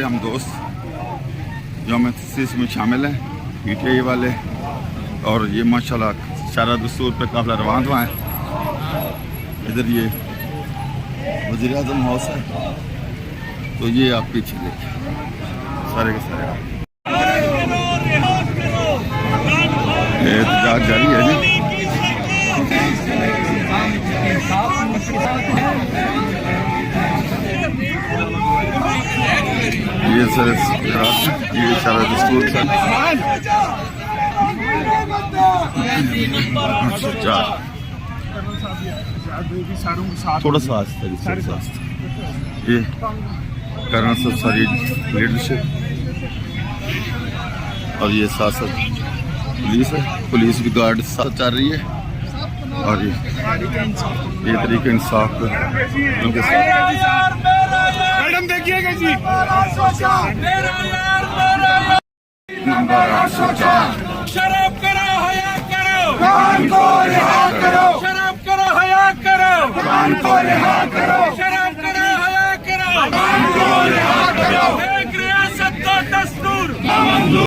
सारे हम दोस्त यौम तसीस में शामिल हैं, PTI वाले, और ये माशाल्लाह शारा दस्तूर पे काफ़िला रवान हुआ है। इधर ये वज़ीर आज़म हाउस है, तो ये आप पीछे देखिए सारे के सारे एहतजाज जारी है जी। ये सर ये सारा दस्तूर सर थोड़ा सा ये करना सब सारी लीडरशिप, और ये साथ साथ पुलिस है, पुलिस भी गार्ड साथ चल रही है, और ये तरीके इंसाफ उनके साथ। मैडम देखिएगा जी, शराब करो हया करो, कान को रिहा करो, शराब करो हया करो, कान को रिहा करो,